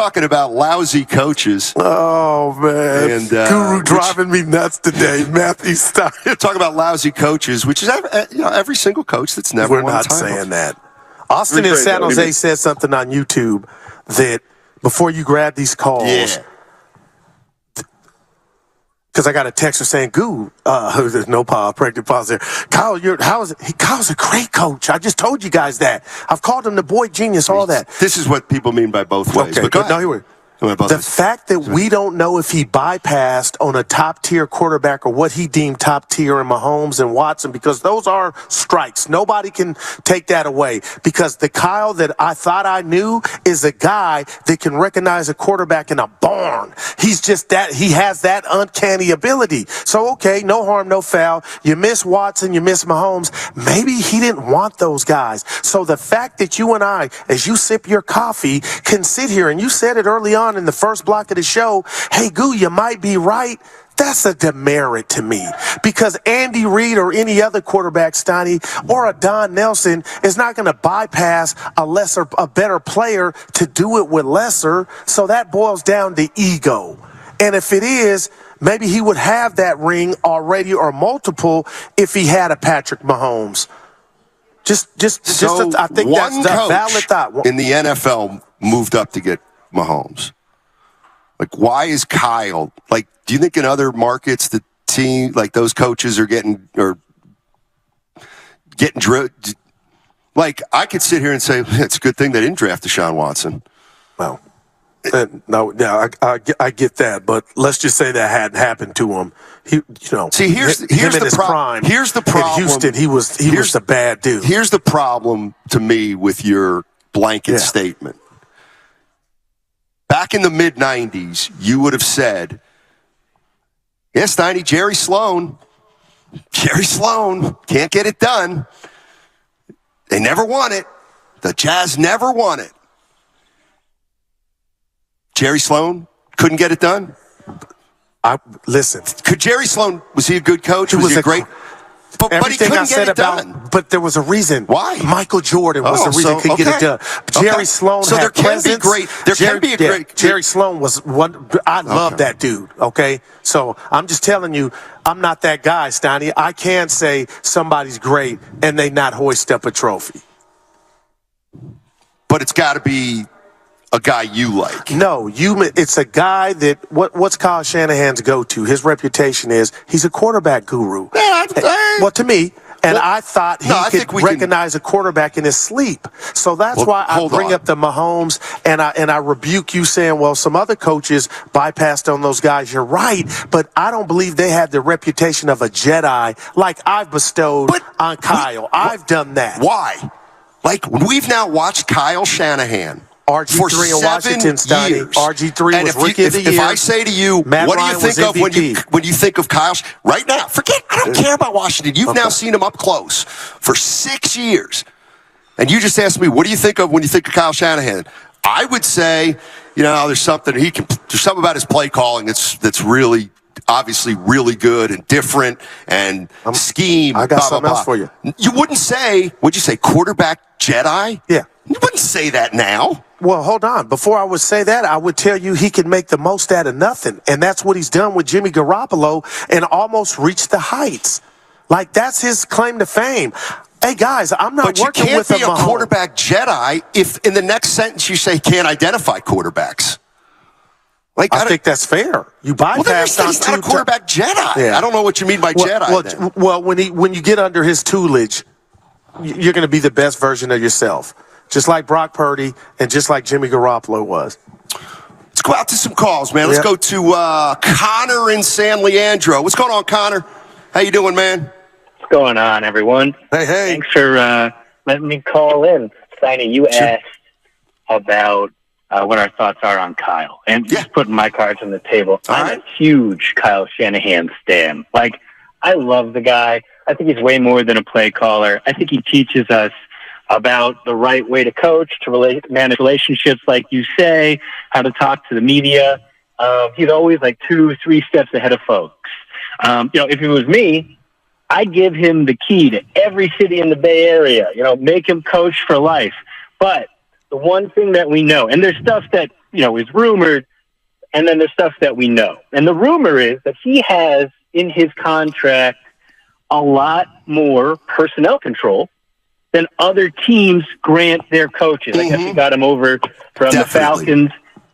talking about lousy coaches. Oh, man. And, Guru driving me nuts today, Matthew Steiny. Talk about lousy coaches, which is every single coach that's never We're won not a title. saying that. Austin in San Jose said something on YouTube that before you grab these calls, because I got a texter saying, "Goo, there's no pregnant pause there. Kyle, Kyle's a great coach. I just told you guys that. I've called him the boy genius, all that." This is what people mean by both ways. Okay, but no, here we go. The fact that we don't know if he bypassed on a top-tier quarterback or what he deemed top-tier in Mahomes and Watson, because those are strikes. Nobody can take that away, because the Kyle that I thought I knew is a guy that can recognize a quarterback in a barn. He's just that. He has that uncanny ability. So, okay, no harm, no foul. You miss Watson, you miss Mahomes. Maybe he didn't want those guys. So the fact that you and I, as you sip your coffee, can sit here, and you said it early on in the first block of the show, hey, Goo, you might be right. That's a demerit to me, because Andy Reid or any other quarterback, Steiny, or a Don Nelson is not going to bypass a better player to do it with lesser. So that boils down to ego. And if it is, maybe he would have that ring already or multiple if he had a Patrick Mahomes. I think that's the valid thought. In the NFL moved up to get Mahomes. Like, why is Kyle, like, do you think in other markets the team, like those coaches are getting drilled? Like, I could sit here and say, it's a good thing they didn't draft Deshaun Watson. Well, I get that, but let's just say that hadn't happened to him. See, here's the problem. Here's the problem. In Houston, he was a bad dude. Here's the problem to me with your blanket statement. Back in the mid-'90s, you would have said, yes, Steiny, Jerry Sloan, can't get it done. They never won it. The Jazz never won it. Jerry Sloan couldn't get it done? Listen. Could Jerry Sloan, was he a good coach? Was he a great... But he couldn't get it done. But there was a reason. Why? Michael Jordan was the reason he couldn't get it done. Jerry Sloan so had presence. Jerry Sloan was one. I love that dude, okay? So I'm just telling you, I'm not that guy, Steiny. I can't say somebody's great and they not hoist up a trophy. But it's got to be a guy you like. No, it's a guy that, what's Kyle Shanahan's go-to? His reputation is he's a quarterback guru. Well, to me, and I thought he could recognize a quarterback in his sleep. So that's why I bring up the Mahomes, and I rebuke you saying, well, some other coaches bypassed on those guys. You're right, but I don't believe they had the reputation of a Jedi like I've bestowed on Kyle. I've done that. Why? Like, we've now watched Kyle Shanahan RG3 in Washington, Steiny. RG3 was Rookie of the Year. If I say to you, what do you think of when you think of Kyle? Right now, I don't care about Washington. You've now seen him up close for 6 years. And you just asked me, what do you think of when you think of Kyle Shanahan? I would say, there's something about his play calling that's really, obviously really good and different and scheme. I got something else for you. You wouldn't say, would you say quarterback Jedi? Yeah. You wouldn't say that now. Well, hold on. Before I would say that, I would tell you he can make the most out of nothing. And that's what he's done with Jimmy Garoppolo and almost reached the heights. Like, that's his claim to fame. Hey, guys, I'm not working with a quarterback Jedi if in the next sentence you say can't identify quarterbacks. Like, I think that's fair. You bypass on he's not a quarterback Jedi. Yeah. I don't know what you mean by Jedi. Well, when you get under his tutelage, you're going to be the best version of yourself. Just like Brock Purdy and just like Jimmy Garoppolo was. Let's go out to some calls, man. Let's go to Connor in San Leandro. What's going on, Connor? How you doing, man? What's going on, everyone? Hey. Thanks for letting me call in. Steiny, you asked about what our thoughts are on Kyle. And just putting my cards on the table. I'm a huge Kyle Shanahan stan. Like, I love the guy. I think he's way more than a play caller. I think he teaches us about the right way to coach, to manage relationships, like you say, how to talk to the media. He's always like 2-3 steps ahead of folks. If it was me, I'd give him the key to every city in the Bay Area, make him coach for life. But the one thing that we know, and there's stuff that is rumored, and then there's stuff that we know. And the rumor is that he has in his contract a lot more personnel control than other teams grant their coaches. I guess he got him over from the Falcons,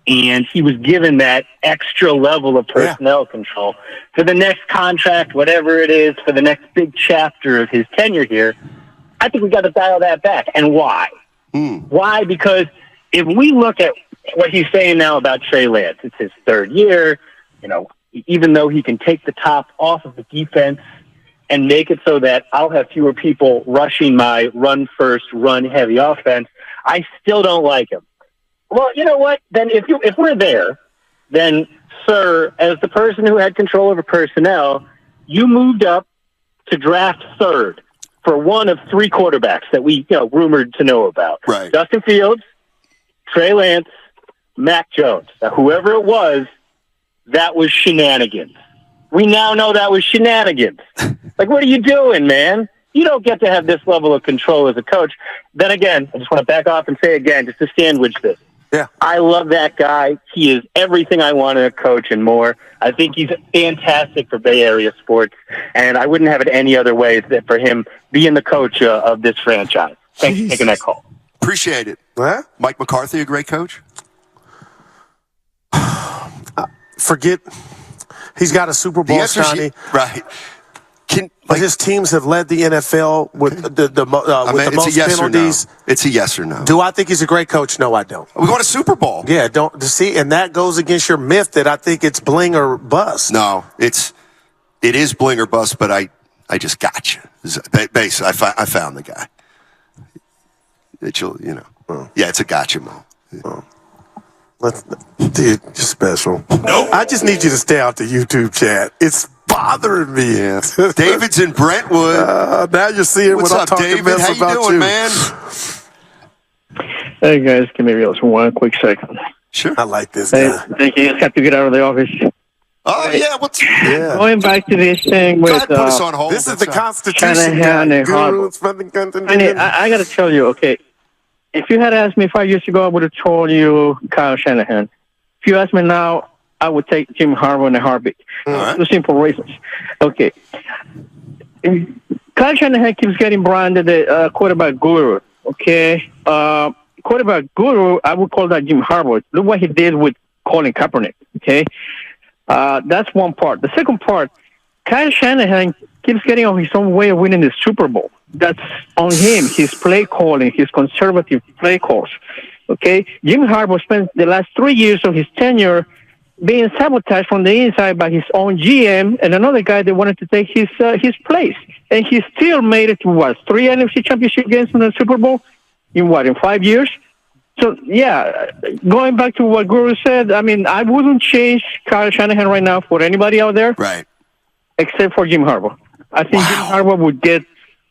and he was given that extra level of personnel control for the next contract, whatever it is, for the next big chapter of his tenure here. I think we got to dial that back. And why? Why? Because if we look at what he's saying now about Trey Lance, it's his third year. Even though he can take the top off of the defense and make it so that I'll have fewer people rushing my run first, run heavy offense, I still don't like him. Well, you know what? Then if we're there, then, sir, as the person who had control over personnel, you moved up to draft third for one of three quarterbacks that we rumored to know about. Right. Justin Fields, Trey Lance, Mac Jones. Now, whoever it was, that was shenanigans. We now know that was shenanigans. Like, what are you doing, man? You don't get to have this level of control as a coach. Then again, I just want to back off and say again, just to sandwich this. Yeah. I love that guy. He is everything I want in a coach and more. I think he's fantastic for Bay Area sports, and I wouldn't have it any other way than for him being the coach of this franchise. Thanks for taking that call. Appreciate it. Huh? Mike McCarthy, a great coach? Forget he's got a Super Bowl, Steiny. Right. But his teams have led the NFL with the most penalties. It's a yes or no. Do I think he's a great coach? No, I don't. We won a Super Bowl. Yeah, don't see, and that goes against your myth that I think it's bling or bust. No, it is bling or bust, but I just got you. Basically, I found the guy. Yeah, it's a gotcha moment. Dude, you're special. No, I just need you to stay out the YouTube chat. It's bothering me. Yeah. David's in Brentwood. Now you're seeing What's what I'm up, talking David? about. How you doing, man? Hey guys, give me just 1 quick second. Sure. I like this guy. Thank you. Just have to get out of the office. Oh yeah, Going back to this thing with Go ahead, put us on hold. This is the Constitution. Shanahan and Harbaugh. I got to tell you, okay. If you had asked me 5 years ago, I would have told you Kyle Shanahan. If you ask me now, I would take Jim Harbaugh in a heartbeat. Right. Two simple reasons. Okay. Kyle Shanahan keeps getting branded a quarterback guru. Okay. Quarterback guru, I would call that Jim Harbaugh. Look what he did with Colin Kaepernick. Okay. That's one part. The second part, Kyle Shanahan keeps getting on his own way of winning the Super Bowl. That's on him, his play calling, his conservative play calls. Okay? Jim Harbaugh spent the last 3 years of his tenure being sabotaged from the inside by his own GM and another guy that wanted to take his place. And he still made it to, 3 NFC championship games in the Super Bowl? In 5 years? So, yeah, going back to what Guru said, I mean, I wouldn't change Kyle Shanahan right now for anybody out there. Right. Except for Jim Harbaugh. I think Jim Harbaugh would get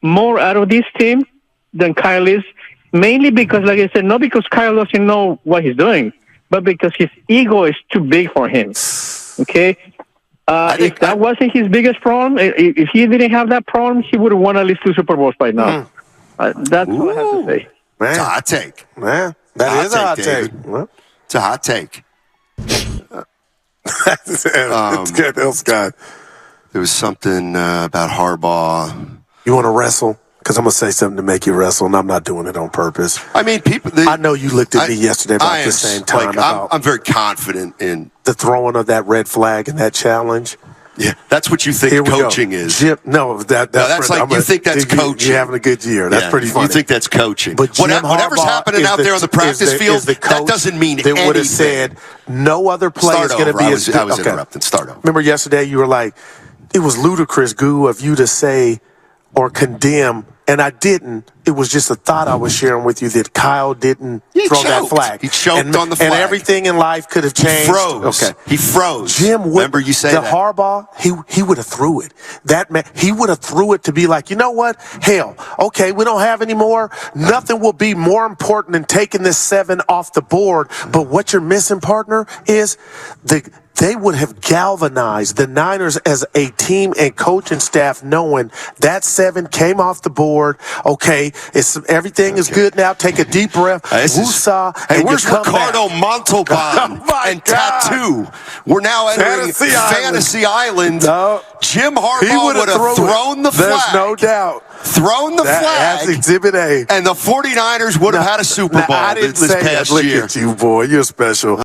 more out of this team than Kyle is, mainly because, like I said, not because Kyle doesn't know what he's doing, but because his ego is too big for him. Okay? If that wasn't his biggest problem, if he didn't have that problem, he would have won at least 2 Super Bowls by now. That's what I have to say. Man. It's a hot take. Man, that is a hot take. It's a hot take. It's good, Scott. There was something about Harbaugh. You want to wrestle? Because I'm going to say something to make you wrestle, and I'm not doing it on purpose. I mean, people. I know you looked at me yesterday about the same time. I'm very confident in the throwing of that red flag and that challenge. Yeah, that's what you think coaching is. That's like you think that's coaching. You're having a good year. That's pretty funny. You think that's coaching. But whatever's happening out there on the practice field, that doesn't mean anything. They would have said no other play is going to be as good. I was interrupting. Start over. Remember yesterday you were like, it was ludicrous, Goo, of you to say or condemn, and I didn't. It was just a thought I was sharing with you that Kyle didn't throw that flag. He choked on the flag. And everything in life could have changed. He froze. Okay. He froze. Jim would, remember you say that? Harbaugh, he would have threw it. That man, he would have threw it to be like, you know what? Hell, okay, we don't have any more. Nothing will be more important than taking this 7 off the board. But what you're missing, partner, is they would have galvanized the Niners as a team and coaching staff knowing that 7 came off the board. board. Okay, everything is good now. Take a deep breath. Woosah, and and where's you come Ricardo back. Montalban and Tattoo? We're now entering Fantasy Island. No. Jim Harbaugh would have thrown the flag. There's no doubt. Thrown the flag. That's Exhibit A. And the 49ers would have had a Super Bowl I didn't this say past that. year. Look at you, boy. You're special.